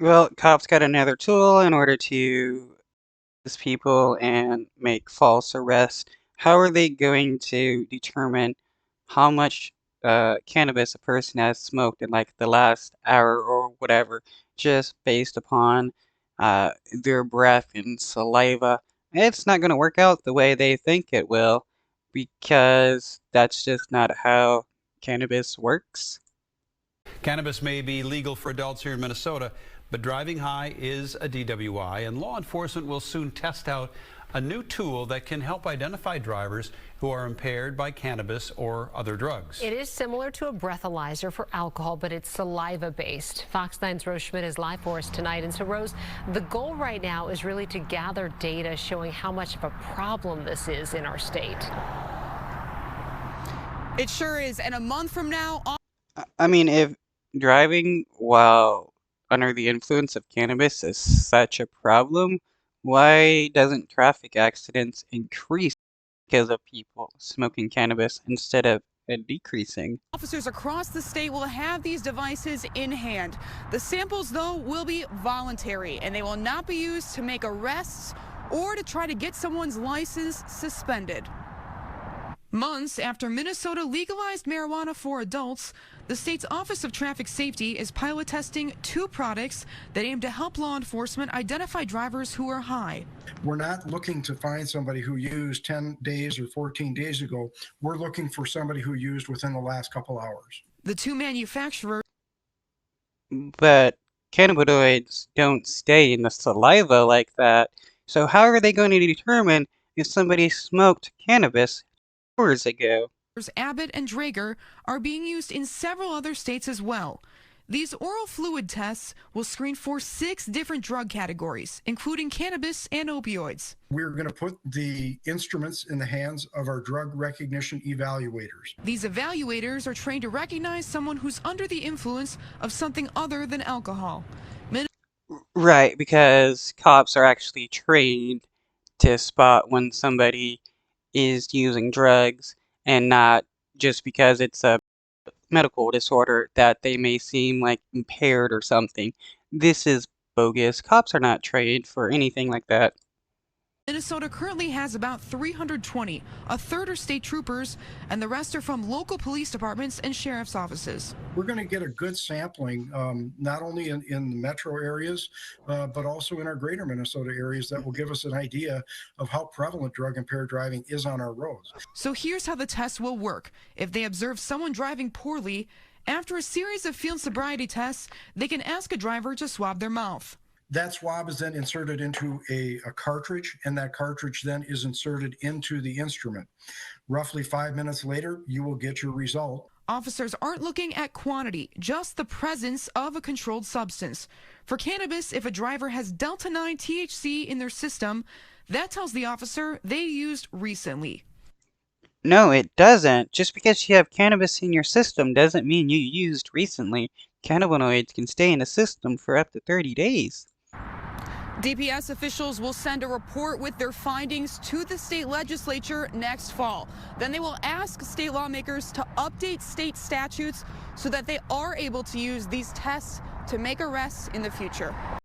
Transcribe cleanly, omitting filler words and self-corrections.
Well, cops got another tool in order to these people and make false arrests. How are they going to determine how much cannabis a person has smoked in like the last hour or whatever, just based upon their breath and saliva? It's not going to work out the way they think it will, because that's just not how cannabis works. Cannabis may be legal for adults here in Minnesota, but driving high is a DWI, and law enforcement will soon test out a new tool that can help identify drivers who are impaired by cannabis or other drugs. It is similar to a breathalyzer for alcohol, but it's saliva-based. Fox 9's Rose Schmidt is live for us tonight. And so, Rose, the goal right now is really to gather data showing how much of a problem this is in our state. It sure is. And a month from now, I mean, if driving while under the influence of cannabis is such a problem, why doesn't traffic accidents increase because of people smoking cannabis instead of decreasing? officers across the state will have these devices in hand. The samples, though, will be voluntary, and they will not be used to make arrests or to try to get someone's license suspended. Months after Minnesota legalized marijuana for adults, the state's Office of Traffic Safety is pilot testing two products that aim to help law enforcement identify drivers who are high. We're not looking to find somebody who used 10 days or 14 days ago. We're looking for somebody who used within the last couple hours. The two manufacturers But cannabinoids don't stay in the saliva like that. So how are they going to determine if somebody smoked cannabis hours ago? Abbott and Draeger are being used in several other states as well. These oral fluid tests will screen for 6 different drug categories, including cannabis and opioids. We're going to put the instruments in the hands of our drug recognition evaluators. These evaluators are trained to recognize someone who's under the influence of something other than alcohol. Right, because cops are actually trained to spot when somebody is using drugs, and not just because it's a medical disorder that they may seem like impaired or something. This is bogus. Cops are not trained for anything like that. Minnesota currently has about 320. A third are state troopers, and the rest are from local police departments and sheriff's offices. We're going to get a good sampling, not only in the metro areas, but also in our greater Minnesota areas that will give us an idea of how prevalent drug impaired driving is on our roads. So here's how the test will work. If they observe someone driving poorly, after a series of field sobriety tests, they can ask a driver to swab their mouth. That swab is then inserted into a cartridge, and that cartridge then is inserted into the instrument. Roughly 5 minutes later, you will get your result. Officers aren't looking at quantity, just the presence of a controlled substance. For cannabis, if a driver has Delta-9 THC in their system, that tells the officer they used recently. No, it doesn't. Just because you have cannabis in your system doesn't mean you used recently. Cannabinoids can stay in the system for up to 30 days. DPS officials will send a report with their findings to the state legislature next fall. Then they will ask state lawmakers to update state statutes so that they are able to use these tests to make arrests in the future.